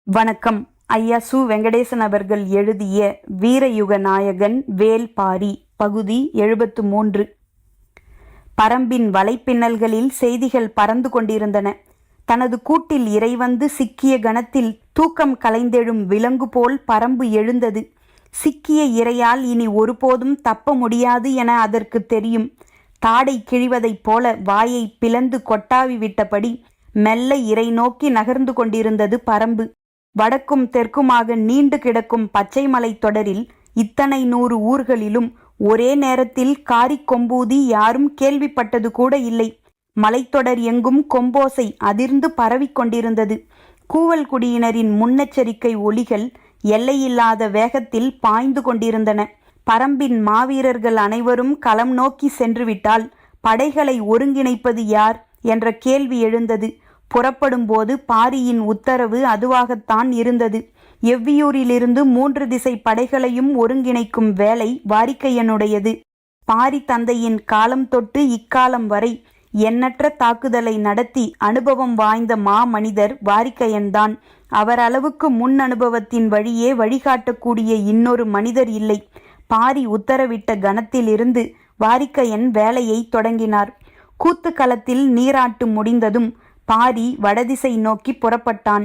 வணக்கம். ஐயா சு. வெங்கடேசன் அவர்கள் எழுதிய வீரயுக நாயகன் வேல்பாரி பகுதி 73. பரம்பின் வலைப்பின்னல்களில் செய்திகள் பறந்து கொண்டிருந்தன. தனது கூட்டில் இறைவந்து சிக்கிய கணத்தில் தூக்கம் கலைந்தெழும் விலங்கு போல் பரம்பு எழுந்தது. சிக்கிய இரையால் இனி ஒருபோதும் தப்ப முடியாது என அதற்கு தெரியும். தாடை கிழிவதைப் போல வாயை பிளந்து கொட்டாவி விட்டபடி மெல்ல இறை நோக்கி நகர்ந்து கொண்டிருந்தது பரம்பு. வடக்கும் தெற்குமாக நீண்டு கிடக்கும் பச்சை மலைத் தொடரில் இத்தனை 100 ஊர்களிலும் ஒரே நேரத்தில் காரிக் கொம்பூதி யாரும் கேள்விப்பட்டது கூட இல்லை. மலைத்தொடர் எங்கும் கொம்போசை அதிர்ந்து பரவிக் கொண்டிருந்தது. கூவல் குடியினரின் முன்னெச்சரிக்கை ஒலிகள் எல்லையில்லாத வேகத்தில் பாய்ந்து கொண்டிருந்தன. பரம்பின் மாவீரர்கள் அனைவரும் களம் நோக்கி சென்றுவிட்டால் படைகளை ஒருங்கிணைப்பது யார் என்ற கேள்வி எழுந்தது. புறப்படும் போது பாரியின் உத்தரவு அதுவாகத்தான் இருந்தது. எவ்வியூரிலிருந்து 3 திசை படைகளையும் ஒருங்கிணைக்கும் வேலை வாரிக்கையனுடையது. பாரி தந்தையின் காலம் தொட்டு இக்காலம் வரை எண்ணற்ற தாக்குதலை நடத்தி அனுபவம் வாய்ந்த மனிதர் வாரிக்கையன்தான். அவர் அளவுக்கு முன் அனுபவத்தின் வழியே வழிகாட்டக்கூடிய இன்னொரு மனிதர் இல்லை. பாரி உத்தரவிட்ட கணத்திலிருந்து வாரிக்கையன் வேலையை தொடங்கினார். கூத்துக்களத்தில் நீராட்டு முடிந்ததும் பாரி வடதிசை நோக்கி புறப்பட்டான்.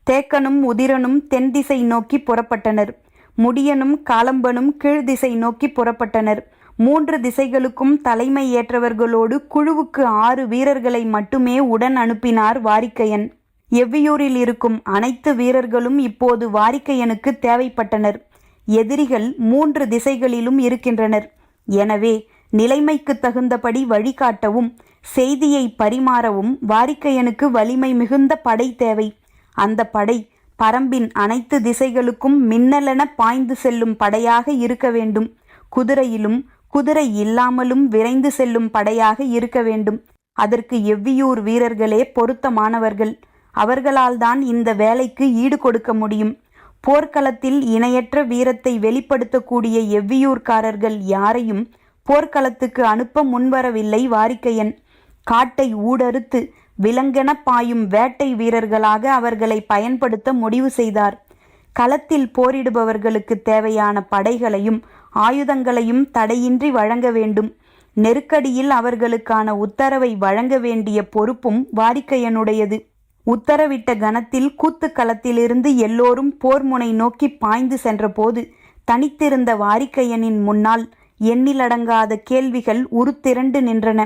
தேக்கனும் உதிரனும் தென் திசை நோக்கி புறப்பட்டனர். முடியனும் காலம்பனும் கீழ்திசை நோக்கி புறப்பட்டனர். 3 திசைகளுக்கும் தலைமை ஏற்றவர்களோடு குழுவுக்கு 6 வீரர்களை மட்டுமே உடன் அனுப்பினார் வாரிக்கையன். எவ்வியூரில் இருக்கும் அனைத்து வீரர்களும் இப்போது வாரிக்கையனுக்கு தேவைப்பட்டனர். எதிரிகள் 3 திசைகளிலும் இருக்கின்றனர். எனவே நிலைமைக்கு தகுந்தபடி வழிகாட்டவும் செய்தியை பரிமாறவும் வாரிக்கையனுக்கு வலிமை மிகுந்த படை தேவை. அந்த படை பரம்பின் அனைத்து திசைகளுக்கும் மின்னலென பாய்ந்து செல்லும் படையாக இருக்க வேண்டும். குதிரையிலும் குதிரை இல்லாமலும் விரைந்து செல்லும் படையாக இருக்க வேண்டும். அதற்கு எவ்வியூர் வீரர்களே பொருத்தமானவர்கள். அவர்களால் தான் இந்த வேலைக்கு ஈடு கொடுக்க முடியும். போர்க்களத்தில் இணையற்ற வீரத்தை வெளிப்படுத்தக்கூடிய எவ்வியூர்காரர்கள் யாரையும் போர்க்களத்துக்கு அனுப்ப முன்வரவில்லை வாரிக்கையன். காட்டை ஊடறுத்து விலங்கென பாயும் வேட்டை வீரர்களாக அவர்களை பயன்படுத்த முடிவு செய்தார். களத்தில் போரிடுபவர்களுக்கு தேவையான படைகளையும் ஆயுதங்களையும் தடையின்றி வழங்க வேண்டும். நெருக்கடியில் அவர்களுக்கான உத்தரவை வழங்க வேண்டிய பொறுப்பும் வாரிக்கையனுடையது. உத்தரவிட்ட கணத்தில் கூத்துக்களத்திலிருந்து எல்லோரும் போர்முனை நோக்கி பாய்ந்து சென்றபோது தனித்திருந்த வாரிக்கையனின் முன்னால் எண்ணிலடங்காத கேள்விகள் உருத்திரண்டு நின்றன.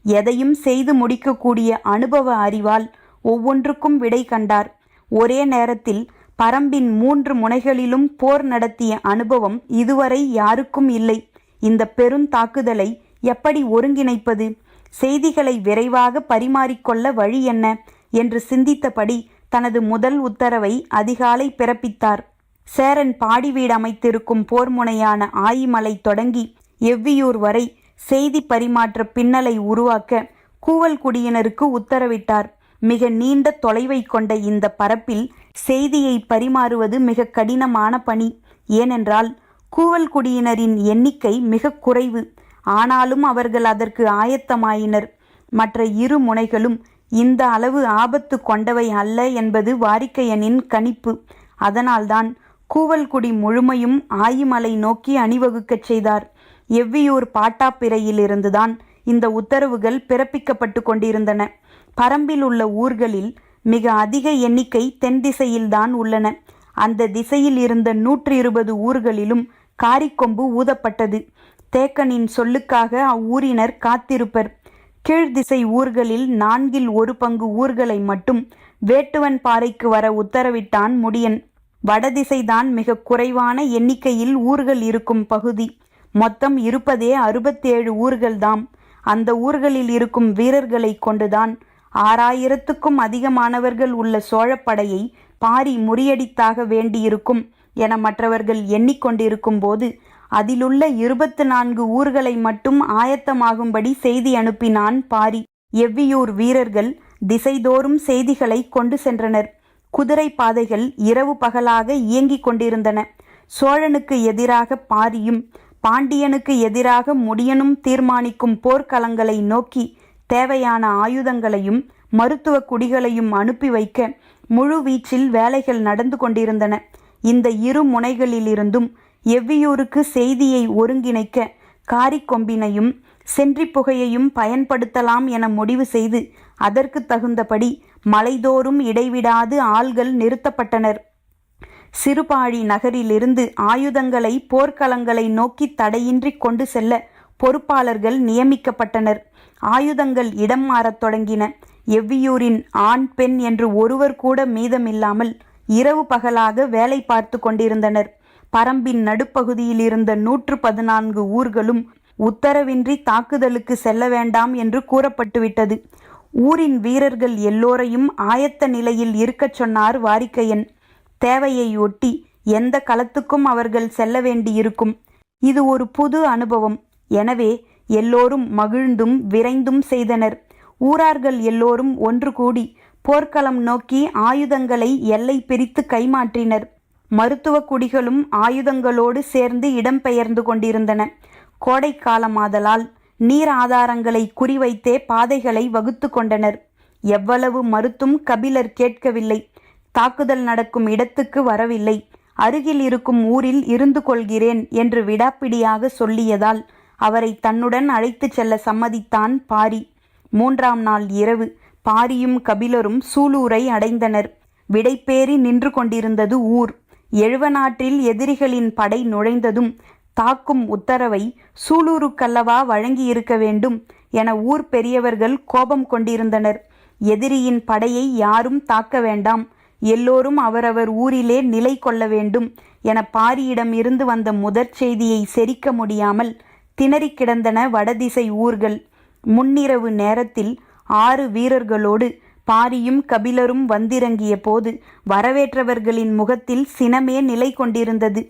எதையும் செய்து முடிக்கக்கூடிய அனுபவ அறிவால் ஒவ்வொன்றுக்கும் விடை கண்டார். ஒரே நேரத்தில் பரம்பின் 3 முனைகளிலும் போர் நடத்திய அனுபவம் இதுவரை யாருக்கும் இல்லை. இந்த பெருந்தாக்குதலை எப்படி ஒருங்கிணைப்பது? செய்திகளை விரைவாக பரிமாறிக்கொள்ள வழி என்ன என்று சிந்தித்தபடி தனது முதல் உத்தரவை அதிகாலை பிறப்பித்தார். சேரன் பாடிவீடு அமைத்திருக்கும் போர்முனையான ஆயிமலை தொடங்கி எவ்வியூர் வரை செய்தி பரிமாற்ற பின்னலை உருவாக்க கூவல் குடியினருக்கு உத்தரவிட்டார். மிக நீண்ட தொலைவை கொண்ட இந்த பரப்பில் செய்தியை பரிமாறுவது மிக கடினமான பணி. ஏனென்றால் கூவல் குடியினரின் எண்ணிக்கை மிக குறைவு. ஆனாலும் அவர்கள் அதற்கு ஆயத்தமாயினர். மற்ற 2 முனைகளும் இந்த அளவு ஆபத்து கொண்டவை அல்ல என்பது வாரிக்கையனின் கணிப்பு. அதனால்தான் கூவல்குடி முழுமையும் ஆயிமலை நோக்கி அணிவகுக்கச் செய்தார். எவ்வியூர் பாட்டாப்பிரையிலிருந்துதான் இந்த உத்தரவுகள் பிறப்பிக்கப்பட்டு கொண்டிருந்தன. பரம்பில் உள்ள ஊர்களில் மிக அதிக எண்ணிக்கை தென் திசையில்தான் உள்ளன. அந்த திசையில் இருந்த 120 ஊர்களிலும் காரிக்கொம்பு ஊதப்பட்டது. தேக்கனின் சொல்லுக்காக அவ்வூரினர் காத்திருப்பர். கீழ்திசை ஊர்களில் 1/4 பங்கு ஊர்களை மட்டும் வேட்டுவன் பாறைக்கு வர உத்தரவிட்டான் முடியன். வடதிசைதான் மிக குறைவான எண்ணிக்கையில் ஊர்கள் இருக்கும் பகுதி. மொத்தம் இருப்பதே 67 ஊர்கள்தாம். அந்த ஊர்களில் இருக்கும் வீரர்களை கொண்டுதான் 6000க்கும் அதிகமானவர்கள் உள்ள சோழப்படையை பாரி முறியடித்தாக வேண்டியிருக்கும் என மற்றவர்கள் எண்ணிக்கொண்டிருக்கும் போது அதிலுள்ள 24 ஊர்களை மட்டும் ஆயத்தமாகும்படி செய்தி அனுப்பினான் பாரி. எவ்வியூர் வீரர்கள் திசைதோறும் செய்திகளை கொண்டு சென்றனர். குதிரை பாதைகள் இரவு பகலாக இயங்கிக் கொண்டிருந்தன. சோழனுக்கு எதிராக பாரியும் பாண்டியனுக்கு எதிராக முடியனும் தீர்மானிக்கும் போர்க்களங்களை நோக்கி தேவையான ஆயுதங்களையும் மருத்துவ குடிகளையும் அனுப்பி வைக்க முழு வீச்சில் வேலைகள் நடந்து கொண்டிருந்தன. இந்த இரு முனைகளிலிருந்தும் எவ்வியூருக்கு செய்தியை ஒருங்கிணைக்க காரிக்கொம்பினையும் சென்றி புகையையும் பயன்படுத்தலாம் என முடிவு செய்து அதற்கு தகுந்தபடி மலைதோறும் இடைவிடாது ஆள்கள் நிறுத்தப்பட்டனர். சிறுபாழி நகரிலிருந்து ஆயுதங்களை போர்க்களங்களை நோக்கி தடையின்றி கொண்டு செல்ல பொறுப்பாளர்கள் நியமிக்கப்பட்டனர். ஆயுதங்கள் இடம் மாறத் தொடங்கின. எவ்வியூரின் ஆண் பெண் என்று ஒருவர் கூட மீதமில்லாமல் இரவு பகலாக வேலை பார்த்து கொண்டிருந்தனர். பரம்பின் நடுப்பகுதியில் இருந்த 114 ஊர்களும் உத்தரவின்றி தாக்குதலுக்கு செல்ல வேண்டாம் என்று கூறப்பட்டுவிட்டது. ஊரின் வீரர்கள் எல்லோரையும் ஆயத்த நிலையில் இருக்கச் சொன்னார் வாரிக்கையன். தேவையை ஒட்டி எந்த களத்துக்கும் அவர்கள் செல்ல வேண்டியிருக்கும். இது ஒரு புது அனுபவம். எனவே எல்லோரும் மகிழ்ந்தும் விரைந்தும் செய்தனர். ஊரார்கள் எல்லோரும் ஒன்று கூடி போர்க்களம் நோக்கி ஆயுதங்களை எல்லை பிரித்து கைமாற்றினர். மருத்துவ குடிகளும் ஆயுதங்களோடு சேர்ந்து இடம்பெயர்ந்து கொண்டிருந்தன. கோடை காலமாதலால் நீர் ஆதாரங்களை குறிவைத்தே பாதைகளை வகுத்து கொண்டனர். எவ்வளவு மறுத்தும் கபிலர் கேட்கவில்லை. தாக்குதல் நடக்கும் இடத்துக்கு வரவில்லை. அருகில் இருக்கும் ஊரில் இருந்து கொள்கிறேன் என்று விடாப்பிடியாக சொல்லியதால் அவரை தன்னுடன் அழைத்துச் செல்ல சம்மதித்தான் பாரி. 3ஆம் நாள் இரவு பாரியும் கபிலரும் சூலூரை அடைந்தனர். விடைபேறி நின்று கொண்டிருந்தது ஊர். எழுவநாட்டில் எதிரிகளின் படை நுழைந்ததும் தாக்கும் உத்தரவை சூலூருக்கல்லவா வழங்கியிருக்க வேண்டும் என ஊர் பெரியவர்கள் கோபம் கொண்டிருந்தனர். எதிரியின் படையை யாரும் தாக்க வேண்டாம், எல்லோரும் அவரவர் ஊரிலே நிலை கொள்ள வேண்டும் என பாரியிடம் இருந்து வந்த முதற் செய்தியை செரிக்க முடியாமல் திணறி கிடந்தன வடதிசை ஊர்கள். முன்னிரவு நேரத்தில் 6 வீரர்களோடு பாரியும் கபிலரும் வந்திறங்கிய போது வரவேற்றவர்களின் முகத்தில் சினமே நிலை கொண்டிருந்தது.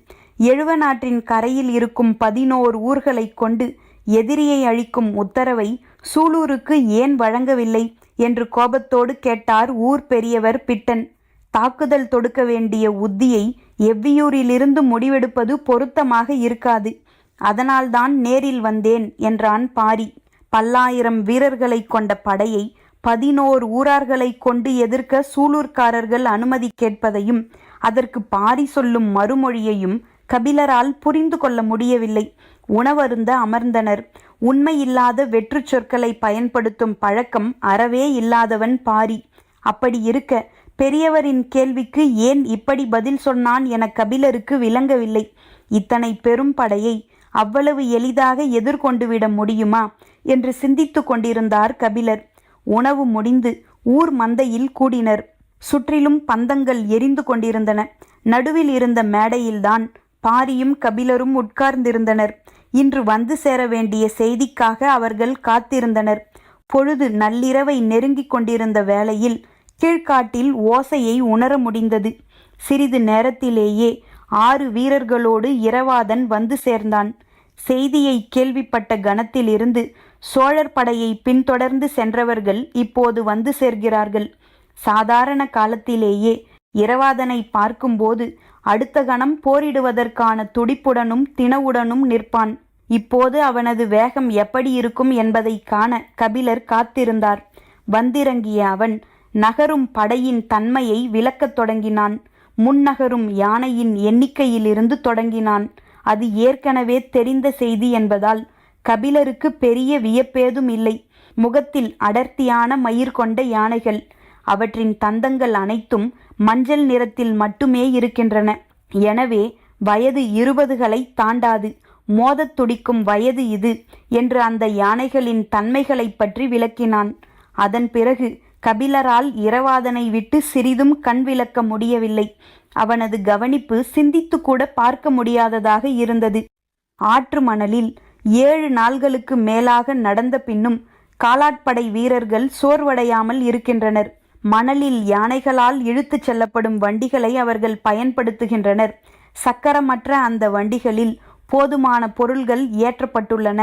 எழுவநாட்டின் கரையில் இருக்கும் 11 ஊர்களை கொண்டு எதிரியை அழிக்கும் உத்தரவை சூலூருக்கு ஏன் வழங்கவில்லை என்று கோபத்தோடு கேட்டார் ஊர் பெரியவர் பிட்டன். தாக்குதல் தொடுக்க வேண்டிய உத்தியை எவ்வியூரிலிருந்து முடிவெடுப்பது பொருத்தமாக இருக்காது. அதனால்தான் நேரில் வந்தேன் என்றான் பாரி. 10,000 வீரர்களை கொண்ட படையை 11 ஊரார்களை கொண்டு எதிர்க்க சூலூர்காரர்கள் அனுமதி கேட்பதையும் அதற்கு பாரி சொல்லும் மறுமொழியையும் கபிலரால் புரிந்து கொள்ள முடியவில்லை. உணவருந்த அமர்ந்தனர். உண்மையில்லாத வெற்று சொற்களை பயன்படுத்தும் பழக்கம் அறவே இல்லாதவன் பாரி. அப்படி இருக்க பெரியவரின் கேள்விக்கு ஏன் இப்படி பதில் சொன்னான் என கபிலருக்கு விளங்கவில்லை. இத்தனை பெரும் படையை அவ்வளவு எளிதாக எதிர்கொண்டுவிட முடியுமா என்று சிந்தித்து கொண்டிருந்தார் கபிலர். உணவு முடிந்து ஊர் மந்தையில் கூடினர். சுற்றிலும் பந்தங்கள் எரிந்து கொண்டிருந்தன. நடுவில் இருந்த மேடையில்தான் பாரியும் கபிலரும் உட்கார்ந்திருந்தனர். இன்று வந்து சேர வேண்டிய செய்திக்காக அவர்கள் காத்திருந்தனர். பொழுது நள்ளிரவை நெருங்கிக் கொண்டிருந்த வேளையில் கீழ்காட்டில் ஓசையை உணர முடிந்தது. சிறிது நேரத்திலேயே 6 வீரர்களோடு இரவாதன் வந்து சேர்ந்தான். செய்தியை கேள்விப்பட்ட கணத்திலிருந்து சோழர் படையை பின்தொடர்ந்து சென்றவர்கள் இப்போது வந்து சேர்கிறார்கள். சாதாரண காலத்திலேயே இரவாதனை பார்க்கும்போது அடுத்த கணம் போரிடுவதற்கான துடிப்புடனும் தினவுடனும் நிற்பான். இப்போது அவனது வேகம் எப்படி இருக்கும் என்பதை காண கபிலர் காத்திருந்தார். வந்திறங்கிய அவன் நகரும் படையின் தன்மையை விளக்கத் தொடங்கினான். முன்னகரும் யானையின் எண்ணிக்கையிலிருந்து தொடங்கினான். அது ஏற்கனவே தெரிந்த செய்தி என்பதால் கபிலருக்கு பெரிய வியப்பேதும் இல்லை. முகத்தில் அடர்த்தியான மயிர் கொண்ட யானைகள். அவற்றின் தந்தங்கள் அனைத்தும் மஞ்சள் நிறத்தில் மட்டுமே இருக்கின்றன. எனவே வயது 20களை தாண்டாது. மோதத் துடிக்கும் வயது இது என்று அந்த யானைகளின் தன்மைகளை பற்றி விளக்கினான். அதன் பிறகு கபிலரால் இரவாதனை விட்டு சிறிதும் கண் விளக்க முடியவில்லை. அவனது கவனிப்பு சிந்தித்து கூட பார்க்க முடியாததாக இருந்தது. ஆற்று மணலில் 7 நாள்களுக்கு மேலாக நடந்த பின்னும் காலாட்படை வீரர்கள் சோர்வடையாமல் இருக்கின்றனர். மணலில் யானைகளால் இழுத்துச் செல்லப்படும் வண்டிகளை அவர்கள் பயன்படுத்துகின்றனர். சக்கரமற்ற அந்த வண்டிகளில் போதுமான பொருள்கள் ஏற்றப்பட்டுள்ளன.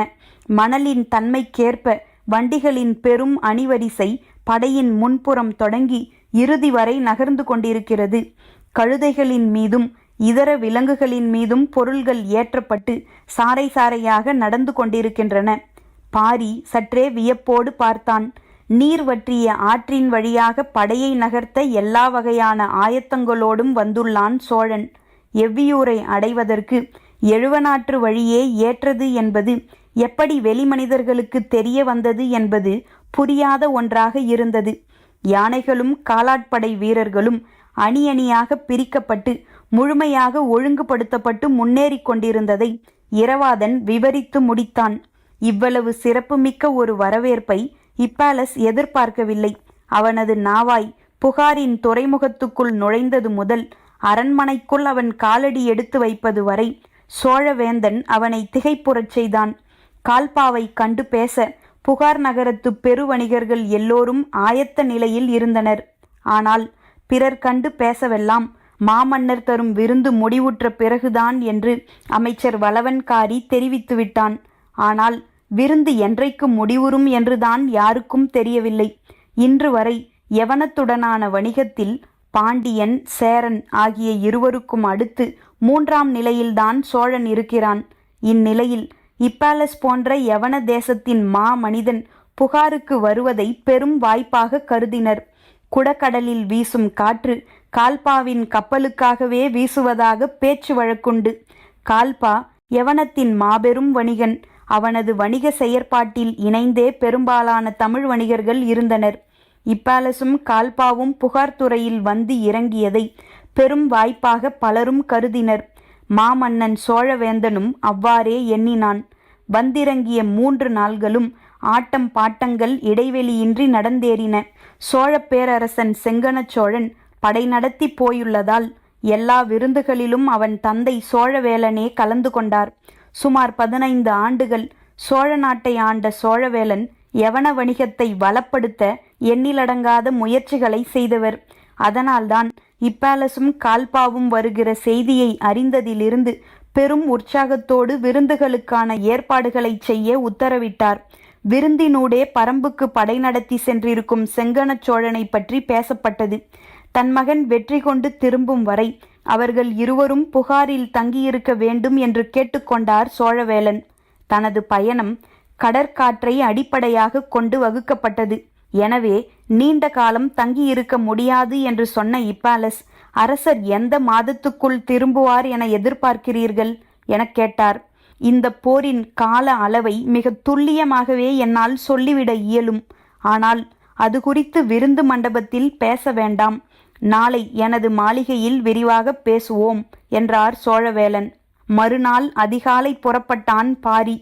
மணலின் தன்மைக்கேற்ப வண்டிகளின் பெரும் அணிவரிசை படையின் முன்புறம் தொடங்கி இறுதி வரை நகர்ந்து கொண்டிருக்கிறது. கழுதைகளின் மீதும் இதர விலங்குகளின் மீதும் பொருள்கள் ஏற்றப்பட்டு சாறை சாறையாக நடந்து கொண்டிருக்கின்றன. பாரி சற்றே வியப்போடு பார்த்தான். நீர் வற்றிய ஆற்றின் வழியாக படையை நகர்த்த எல்லா வகையான ஆயத்தங்களோடும் வந்துள்ளான் சோழன். எவ்வியூரை அடைவதற்கு எழுவனாற்று வழியே ஏற்றது என்பது எப்படி வெளிமனிதர்களுக்கு தெரிய வந்தது என்பது புரியாத ஒன்றாக இருந்தது. யானைகளும் காலாட்படை வீரர்களும் அணி அணியாக பிரிக்கப்பட்டு முழுமையாக ஒழுங்குபடுத்தப்பட்டு முன்னேறி கொண்டிருந்ததை இரவாதன் விவரித்து முடித்தான். இவ்வளவு சிறப்புமிக்க ஒரு வரவேற்பை இப்பாலஸ் எதிர்பார்க்கவில்லை. அவனது நாவாய் புகாரின் துறைமுகத்துக்குள் நுழைந்தது முதல் அரண்மனைக்குள் அவன் காலடி எடுத்து வைப்பது வரை சோழவேந்தன் அவனை திகைப்புறச் செய்தான். கால்பாவை கண்டு பேச புகார் நகரத்து பெருவணிகர்கள் எல்லோரும் ஆயத்த நிலையில் இருந்தனர். ஆனால் பிறர் கண்டு பேசவெல்லாம் மாமன்னர் தரும் விருந்து முடிவுற்ற பிறகுதான் என்று அமைச்சர் வளவன்காரி தெரிவித்துவிட்டான். ஆனால் விருந்து என்றைக்கு முடிவுறும் என்றுதான் யாருக்கும் தெரியவில்லை. இன்று வரை யவனத்துடனான வணிகத்தில் பாண்டியன், சேரன் ஆகிய இருவருக்கும் அடுத்து 3ஆம் நிலையில்தான் சோழன் இருக்கிறான். இந்நிலையில் இப்பாலஸ் போன்ற யவன தேசத்தின் மனிதன் புகாருக்கு வருவதை பெரும் வாய்ப்பாக கருதினர். குடக்கடலில் வீசும் காற்று கால்பாவின் கப்பலுக்காகவே வீசுவதாக பேச்சு வழக்குண்டு. கால்பா யவனத்தின் மாபெரும் வணிகன். அவனது வணிக செயற்பாட்டில் இணைந்தே பெரும்பாலான தமிழ் வணிகர்கள் இருந்தனர். இப்பாலசும் கால்பாவும் புகார் துறையில் வந்து இறங்கியதை பெரும் வாய்ப்பாக பலரும் கருதினர். மாமன்னன் சோழவேந்தனும் அவ்வாறே எண்ணினான். வந்திறங்கிய 3 நாள்களும் ஆட்டம் பாட்டங்கள் இடைவெளியின்றி நடந்தேறின. சோழ பேரரசன் செங்கன சோழன் படை நடத்தி போயுள்ளதால் எல்லா விருந்துகளிலும் அவன் தந்தை சோழவேலனே கலந்து கொண்டார். சுமார் 15 ஆண்டுகள் சோழ நாட்டை ஆண்ட சோழவேலன் யவன வணிகத்தை வளப்படுத்த எண்ணிலடங்காத முயற்சிகளை செய்தவர். அதனால்தான் இப்பாலசும் கால்பாவும் வருகிற செய்தியை அறிந்ததிலிருந்து பெரும் உற்சாகத்தோடு விருந்துகளுக்கான ஏற்பாடுகளை செய்ய உத்தரவிட்டார். விருந்தினூடே பரம்புக்கு படை நடத்தி சென்றிருக்கும் செங்கன சோழனை பற்றி பேசப்பட்டது. தன் மகன் வெற்றி கொண்டு திரும்பும் வரை அவர்கள் இருவரும் புகாரில் தங்கியிருக்க வேண்டும் என்று கேட்டுக்கொண்டார் சோழவேலன். தனது பயணம் கடற்காற்றை அடிப்படையாக கொண்டு வகுக்கப்பட்டது. எனவே நீண்ட காலம் தங்கியிருக்க முடியாது என்று சொன்ன இப்பாலஸ், அரசர் எந்த மாதத்துக்குள் திரும்புவார் என எதிர்பார்க்கிறீர்கள் எனக் கேட்டார். இந்த போரின் கால அளவை மிக துல்லியமாகவே என்னால் சொல்லிவிட இயலும். ஆனால் அது குறித்து விருந்து மண்டபத்தில் பேச வேண்டாம். நாளை எனது மாளிகையில் விரிவாக பேசுவோம் என்றார் சோழவேலன். மறுநாள் அதிகாலை புறப்பட்டான் பாரி.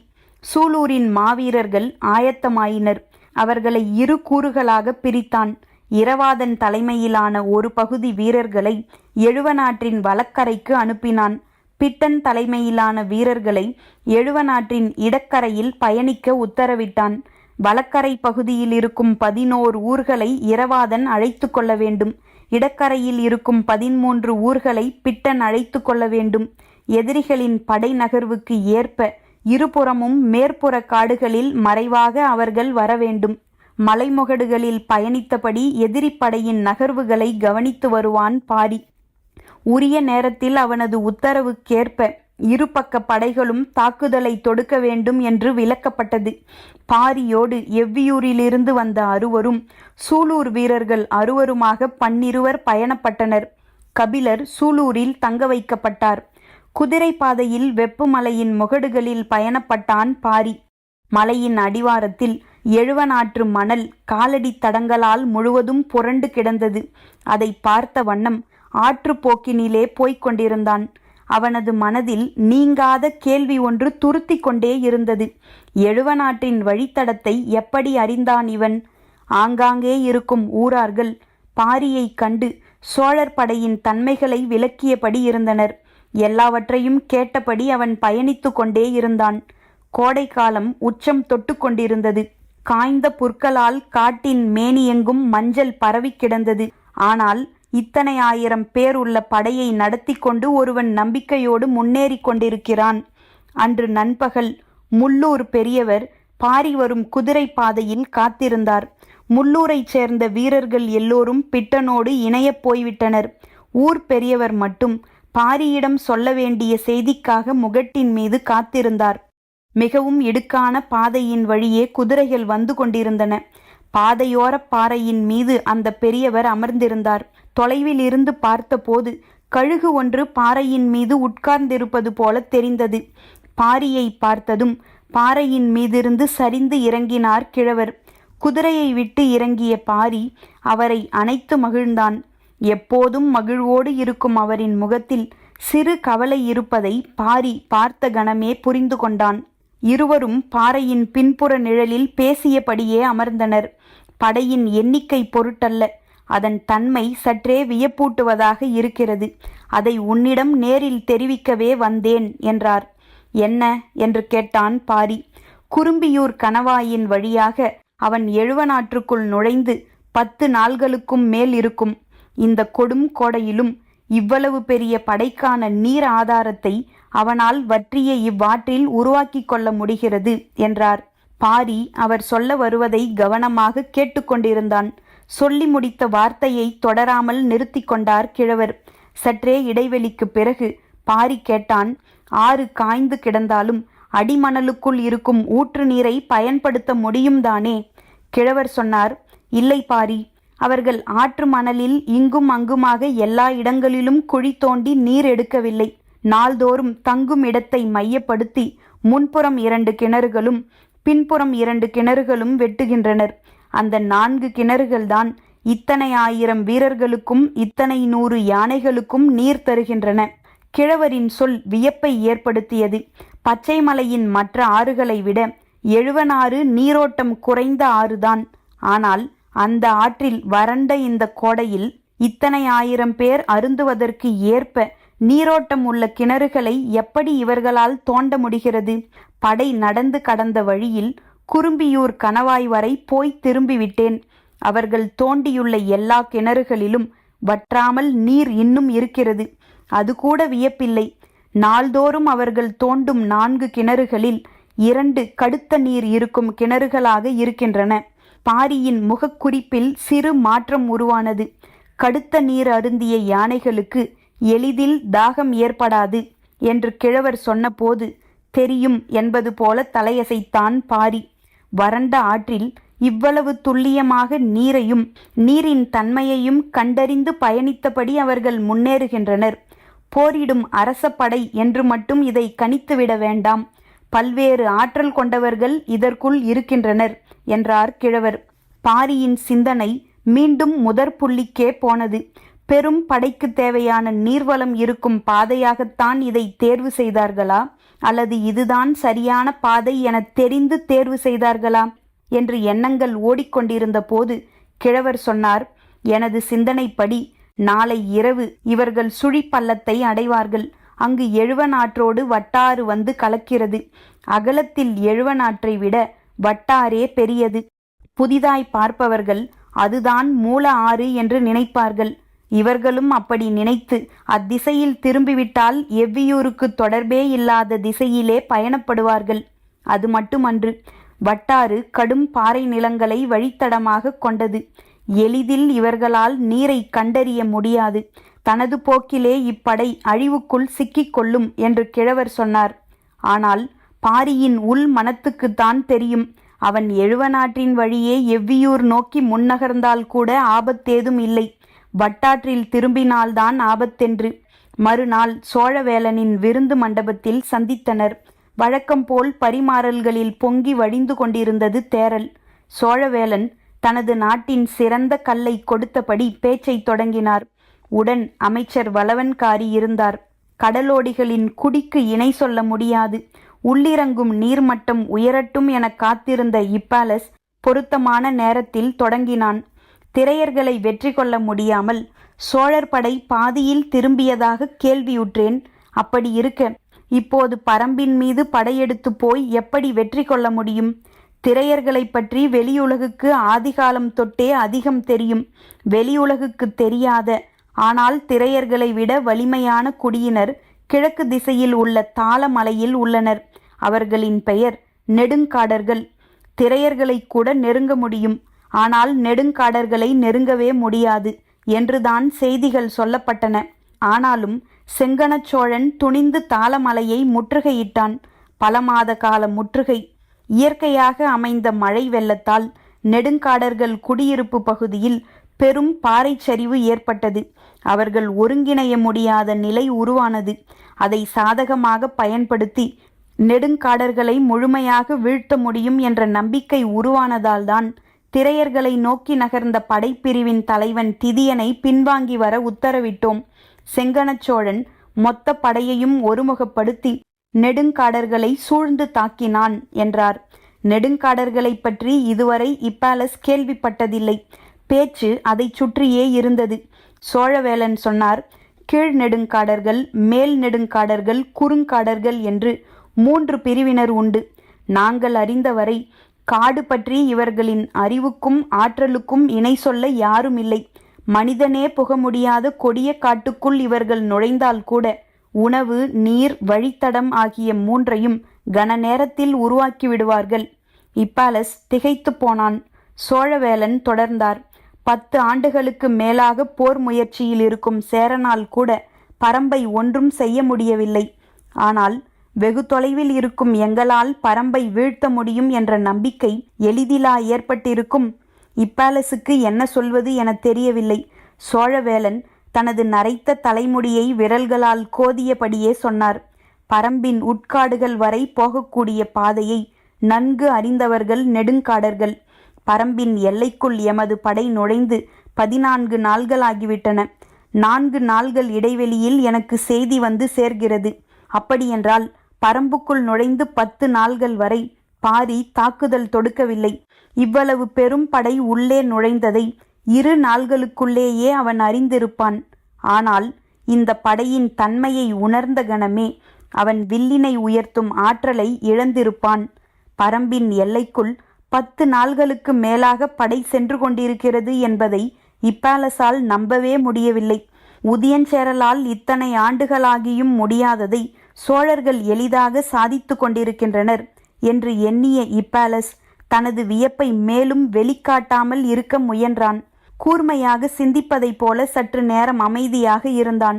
சூலூரின் மாவீரர்கள் ஆயத்தமாயினர். அவர்களை 2 கூறுகளாக பிரித்தான். இரவாதன் தலைமையிலான ஒரு பகுதி வீரர்களை எழுவனாற்றின் வலக்கரைக்கு அனுப்பினான். பிட்டன் தலைமையிலான வீரர்களை எழுவனாற்றின் இடக்கரையில் பயணிக்க உத்தரவிட்டான். வலக்கரை பகுதியில் இருக்கும் 11 ஊர்களை இரவாதன் அழைத்து கொள்ள வேண்டும். இடக்கரையில் இருக்கும் 13 ஊர்களை பிட்டன் அழைத்து கொள்ள வேண்டும். எதிரிகளின் படை நகர்வுக்கு ஏற்ப இருபுறமும் மேற்புற காடுகளில் மறைவாக அவர்கள் வர வேண்டும். மலைமுகடுகளில் பயணித்தபடி எதிரி படையின் நகர்வுகளை கவனித்து வருவான் பாரி. உரிய நேரத்தில் அவனது உத்தரவுக்கேற்ப இருபக்க படைகளும் தாக்குதலை தொடுக்க வேண்டும் என்று விளக்கப்பட்டது. பாரியோடு எவ்வியூரிலிருந்து வந்த 6வரும் சூலூர் வீரர்கள் 6வருமாக 12 பயணப்பட்டனர். கபிலர் சூலூரில் தங்க வைக்கப்பட்டார். குதிரை பாதையில் வெப்புமலையின் முகடுகளில் பயணப்பட்டான் பாரி. மலையின் அடிவாரத்தில் எழுவனாற்று மணல் காலடி தடங்களால் முழுவதும் புரண்டு கிடந்தது. அதை பார்த்த வண்ணம் ஆற்றுப்போக்கினிலே போய்க் கொண்டிருந்தான். அவனது மனதில் நீங்காத கேள்வி ஒன்று துருத்தி கொண்டே இருந்தது. எழுவனாற்றின் வழித்தடத்தை எப்படி அறிந்தான் இவன்? ஆங்காங்கே இருக்கும் ஊரார்கள் பாரியை கண்டு சோழர் படையின் தன்மைகளை விளக்கியபடி இருந்தனர். எல்லாவற்றையும் கேட்டபடி அவன் பயணித்து கொண்டே இருந்தான். கோடைக்காலம் உச்சம் தொட்டு கொண்டிருந்தது. காய்ந்த புற்களால் காட்டின் மேனியெங்கும் மஞ்சள் பரவி கிடந்தது. ஆனால் இத்தனை 1000 பேர் உள்ள படையை நடத்தி கொண்டு ஒருவன் நம்பிக்கையோடு முன்னேறி கொண்டிருக்கிறான். அன்று நண்பகல் முள்ளூர் பெரியவர் பாரி வரும் குதிரை பாதையில் காத்திருந்தார். முள்ளூரைச் சேர்ந்த வீரர்கள் எல்லோரும் பிட்டனோடு இணையப் போய்விட்டனர். ஊர் பெரியவர் மட்டும் பாரியிடம் சொல்ல வேண்டிய செய்திக்காக முகட்டின் மீது காத்திருந்தார். மிகவும் இடுக்கான பாதையின் வழியே குதிரைகள் வந்து கொண்டிருந்தன. பாதையோரப் பாறையின் மீது அந்த பெரியவர் அமர்ந்திருந்தார். தொலைவில் இருந்து பார்த்தபோது கழுகு ஒன்று பாறையின் மீது உட்கார்ந்திருப்பது போல தெரிந்தது. பாரியை பார்த்ததும் பாறையின் மீதிருந்து சரிந்து இறங்கினார் கிழவர். குதிரையை விட்டு இறங்கிய பாரி அவரை அணைத்து மகிழ்ந்தான். எப்போதும் மகிழ்வோடு இருக்கும் அவரின் முகத்தில் சிறு கவலை இருப்பதை பாரி பார்த்த கணமே புரிந்து கொண்டான். இருவரும் பாறையின் பின்புற நிழலில் பேசியபடியே அமர்ந்தனர். படையின் எண்ணிக்கை பொருட்டல்ல, அதன் தன்மை சற்றே வியப்பூட்டுவதாக இருக்கிறது. அதை உன்னிடம் நேரில் தெரிவிக்கவே வந்தேன் என்றார். என்ன என்று கேட்டான் பாரி. குறும்பியூர் கணவாயின் வழியாக அவன் எழுவனாற்றுக்குள் நுழைந்து 10 நாள்களுக்கும் மேல் இருக்கும். இந்த கொடும் கோடையிலும் இவ்வளவு பெரிய படைக்கான நீர் ஆதாரத்தை அவனால் வற்றிய இவ்வாற்றில் உருவாக்கி கொள்ள முடிகிறது என்றார். பாரி அவர் சொல்ல வருவதை கவனமாக கேட்டுக்கொண்டிருந்தான். சொல்லி முடித்த வார்த்தையை தொடராமல் நிறுத்தி கொண்டார் கிழவர். சற்றே இடைவெளிக்கு பிறகு பாரி கேட்டான், ஆறு காய்ந்து கிடந்தாலும் அடிமணலுக்குள் இருக்கும் ஊற்று நீரை பயன்படுத்த முடியும் தானே? கிழவர் சொன்னார், இல்லை பாரி, அவர்கள் ஆற்று மணலில் இங்கும் அங்குமாக எல்லா இடங்களிலும் குழி தோண்டி நீர் எடுக்கவில்லை. நாள்தோறும் தங்கும் இடத்தை மையப்படுத்தி முன்புறம் 2 கிணறுகளும் பின்புறம் 2 கிணறுகளும் வெட்டுகின்றனர். அந்த 4 கிணறுகள்தான் இத்தனை 1000 வீரர்களுக்கும் இத்தனை 100 யானைகளுக்கும் நீர் தருகின்றன. கிழவரின் சொல் வியப்பை ஏற்படுத்தியது. பச்சைமலையின் மற்ற ஆறுகளை விட எழுவனாறு நீரோட்டம் குறைந்த ஆறுதான். ஆனால் அந்த ஆற்றில் வறண்ட இந்த கோடையில் இத்தனை 1000 பேர் அருந்துவதற்கு ஏற்ப நீரோட்டம் உள்ள கிணறுகளை எப்படி இவர்களால் தோண்ட முடிகிறது? படை நடந்து கடந்த வழியில் குறும்பியூர் கணவாய் வரை போய் திரும்பிவிட்டேன். அவர்கள் தோண்டியுள்ள எல்லா கிணறுகளிலும் வற்றாமல் நீர் இன்னும் இருக்கிறது. அது கூட வியப்பில்லை. நாள்தோறும் அவர்கள் தோண்டும் 4 கிணறுகளில் 2 கடுத்த நீர் இருக்கும் கிணறுகளாக இருக்கின்றன. பாரியின் முகக்குறிப்பில் சிறு மாற்றம் உருவானது. கடுத்த நீர் அருந்திய யானைகளுக்கு எளிதில் தாகம் ஏற்படாது என்று கிழவர் சொன்னபோது தெரியும் என்பது போல தலையசைத்தான் பாரி. வறண்ட ஆற்றில் இவ்வளவு துல்லியமாக நீரையும் நீரின் தன்மையையும் கண்டறிந்து பயணித்தபடி அவர்கள் முன்னேறுகின்றனர். போரிடும் அரச படை என்று மட்டும் இதை கணித்துவிட வேண்டாம். பல்வேறு ஆற்றல் கொண்டவர்கள் இதற்குள் இருக்கின்றனர் என்றார் கிழவர். பாரியின் சிந்தனை மீண்டும் முதற் புள்ளிக்கே போனது. பெரும் படைக்கு தேவையான நீர்வளம் இருக்கும் பாதையாகத்தான் இதை தேர்வு செய்தார்களா, அல்லது இதுதான் சரியான பாதை என தெரிந்து தேர்வு செய்தார்களா என்று எண்ணங்கள் ஓடிக்கொண்டிருந்த போது கிழவர் சொன்னார், எனது சிந்தனைப்படி நாளை இரவு இவர்கள் சுழி பள்ளத்தை அடைவார்கள். அங்கு எழுவனாற்றோடு வட்டாறு வந்து கலக்கிறது. அகலத்தில் எழுவனாற்றை விட வட்டாரே பெரியது. புதிதாய் பார்ப்பவர்கள் அதுதான் மூல ஆறு என்று நினைப்பார்கள். இவர்களும் அப்படி நினைத்து அத்திசையில் திரும்பிவிட்டால் எவ்வியூருக்கு தொடர்பே இல்லாத திசையிலே பயணப்படுவார்கள். அது மட்டுமன்று, வட்டாறு கடும் பாறை நிலங்களை வழித்தடமாக கொண்டது. எளிதில் இவர்களால் நீரை கண்டறிய முடியாது. தனது போக்கிலே இப்படை அழிவுக்குள் சிக்கிக்கொள்ளும் என்று கிழவர் சொன்னார். ஆனால் பாரியின் உள் மனத்துக்குத்தான் தெரியும். அவன் எழுவனாற்றின் வழியே எவ்வியூர் நோக்கி முன்னகர்ந்தால் கூட ஆபத்தேதும் இல்லை. வட்டாற்றில் திரும்பினால்தான் ஆபத்தென்று. மறுநாள் சோழவேலனின் விருந்து மண்டபத்தில் சந்தித்தனர். வழக்கம் போல் பரிமாறல்களில் பொங்கி வழிந்து கொண்டிருந்தது தேரல். சோழவேலன் தனது நாட்டின் சிறந்த கல்லை கொடுத்தபடி பேச்சை தொடங்கினார். உடன் அமைச்சர் வளவன்காரி இருந்தார். கடலோடிகளின் குடிக்கு இணை சொல்ல முடியாது. உள்ளிறங்கும் நீர்மட்டம் உயரட்டும் என காத்திருந்த இப்பாலஸ் பொருத்தமான நேரத்தில் தொடங்கினான். திரையர்களை வெற்றி கொள்ள முடியாமல் சோழர் படை பாதியில் திரும்பியதாக கேள்வியுற்றேன். அப்படி இருக்க இப்போது பரம்பின் மீது படையெடுத்து போய் எப்படி வெற்றி கொள்ள முடியும்? திரையர்களை பற்றி வெளியுலகுக்கு ஆதிகாலம் தொட்டே அதிகம் தெரியும். வெளியுலகுக்கு தெரியாத ஆனால் திரையர்களை விட வலிமையான குடியினர் கிழக்கு திசையில் உள்ள தாளமலையில் உள்ளனர். அவர்களின் பெயர் நெடுங்காடர்கள். திரையர்களை கூட நெருங்க முடியும், ஆனால் நெடுங்காடர்களை நெருங்கவே முடியாது என்றுதான் செய்திகள் சொல்லப்பட்டன. ஆனாலும் செங்கணச் சோழன் துணிந்து தாளமலையை முற்றுகையிட்டான். பல மாத கால முற்றுகை. இயற்கையாக அமைந்த மழை வெள்ளத்தால் நெடுங்காடர்கள் குடியிருப்பு பகுதியில் பெரும் பாறை சரிவு ஏற்பட்டது. அவர்கள் ஒருங்கிணைய முடியாத நிலை உருவானது. அதை சாதகமாக பயன்படுத்தி நெடுங்காடர்களை முழுமையாக வீழ்த்த முடியும் என்ற நம்பிக்கை உருவானதால்தான் திரையர்களை நோக்கி நகர்ந்த படைப்பிரிவின் தலைவன் திதியனை பின்வாங்கி வர உத்தரவிட்டோம். செங்கணச்சோழன் மொத்த படையையும் ஒருமுகப்படுத்தி நெடுங்காடர்களை சூழ்ந்து தாக்கினான் என்றார். நெடுங்காடர்களை பற்றி இதுவரை இப்பாலஸ் கேள்விப்பட்டதில்லை. பேச்சு அதை சுற்றியே இருந்தது. சோழவேளன் சொன்னார், கீழ் நெடுங்காடர்கள், மேல் நெடுங்காடர்கள், குறுங்காடர்கள் என்று 3 பிரிவினர் உண்டு. நாங்கள் அறிந்தவரை காடு பற்றி இவர்களின் அறிவுக்கும் ஆற்றலுக்கும் இணை சொல்ல யாரும் இல்லை. மனிதனே புக முடியாத கொடிய காட்டுக்குள் இவர்கள் நுழைந்தால் கூட உணவு, நீர், வழித்தடம் ஆகிய 3ஐயும் கன நேரத்தில் உருவாக்கி விடுவார்கள். இப்பாலஸ் திகைத்து போனான். சோழவேளன் தொடர்ந்தார், 10 ஆண்டுகளுக்கு மேலாக போர் முயற்சியில் இருக்கும் சேரனால் கூட பரம்பை ஒன்றும் செய்ய முடியவில்லை. ஆனால் வெகு தொலைவில் இருக்கும் எங்களால் பரம்பை வீழ்த்த முடியும் என்ற நம்பிக்கை எளிதிலா ஏற்பட்டிருக்கும். இப்பாலஸுக்கு என்ன சொல்வது என தெரியவில்லை. சோழவேளன் தனது நரைத்த தலைமுடியை விரல்களால் கோதியபடியே சொன்னார். பரம்பின் உட்காடுகள் வரை போகக்கூடிய பாதையை நன்கு அறிந்தவர்கள் நெடுங்காடர்கள். பரம்பின் எல்லைக்குள் எமது படை நுழைந்து 14 நாள்களாகிவிட்டன. 4 நாள்கள் இடைவெளியில் எனக்கு செய்தி வந்து சேர்கிறது. அப்படியென்றால் பரம்புக்குள் நுழைந்து 10 நாள்கள் வரை பாரி தாக்குதல் தொடுக்கவில்லை. இவ்வளவு பெரும் படை உள்ளே நுழைந்ததை 2 நாள்களுக்குள்ளேயே அவன் அறிந்திருப்பான். ஆனால் இந்த படையின் தன்மையை உணர்ந்த கணமே அவன் வில்லினை உயர்த்தும் ஆற்றலை இழந்திருப்பான். பரம்பின் எல்லைக்குள் 10 நாள்களுக்கு மேலாக படை சென்று கொண்டிருக்கிறது என்பதை இப்பாலஸால் நம்பவே முடியவில்லை. உதியஞ்சேரலால் இத்தனை ஆண்டுகளாகியும் முடியாததை சோழர்கள் எளிதாக சாதித்து கொண்டிருக்கின்றனர் என்று எண்ணிய இப்பாலஸ் தனது வியப்பை மேலும் வெளிக்காட்டாமல் இருக்க முயன்றான். கூர்மையாக சிந்திப்பதைப் போல சற்று நேரம் அமைதியாக இருந்தான்.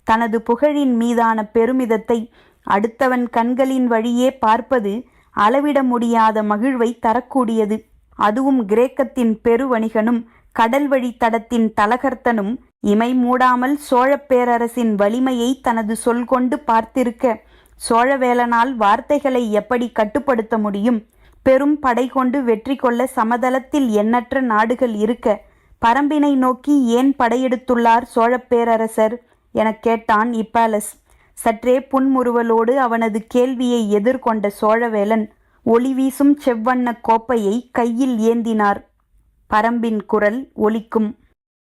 தனது புகழின் மீதான பெருமிதத்தை அடுத்தவன் கண்களின் வழியே பார்ப்பது அளவிட முடியாத மகிழ்வை தரக்கூடியது. அதுவும் கிரேக்கத்தின் பெருவணிகனும் கடல் வழி தடத்தின் தலகர்த்தனும் இமை மூடாமல் சோழ பேரரசின் வலிமையை தனது சொல் கொண்டு பார்த்திருக்க சோழவேளனால் வார்த்தைகளை எப்படி கட்டுப்படுத்த முடியும்? பெரும் படை கொண்டு வெற்றி கொள்ள சமதளத்தில் எண்ணற்ற நாடுகள் இருக்க பரம்பினை நோக்கி ஏன் படையெடுத்துள்ளார் சோழ பேரரசர் எனக் கேட்டான் இப்பாலஸ். சற்றே புன்முறுவலோடு அவனது கேள்வியை எதிர்கொண்ட சோழவேளன் ஒளி வீசும் செவ்வண்ண கோப்பையை கையில் ஏந்தினார். பரம்பின் குரல் ஒலிக்கும்.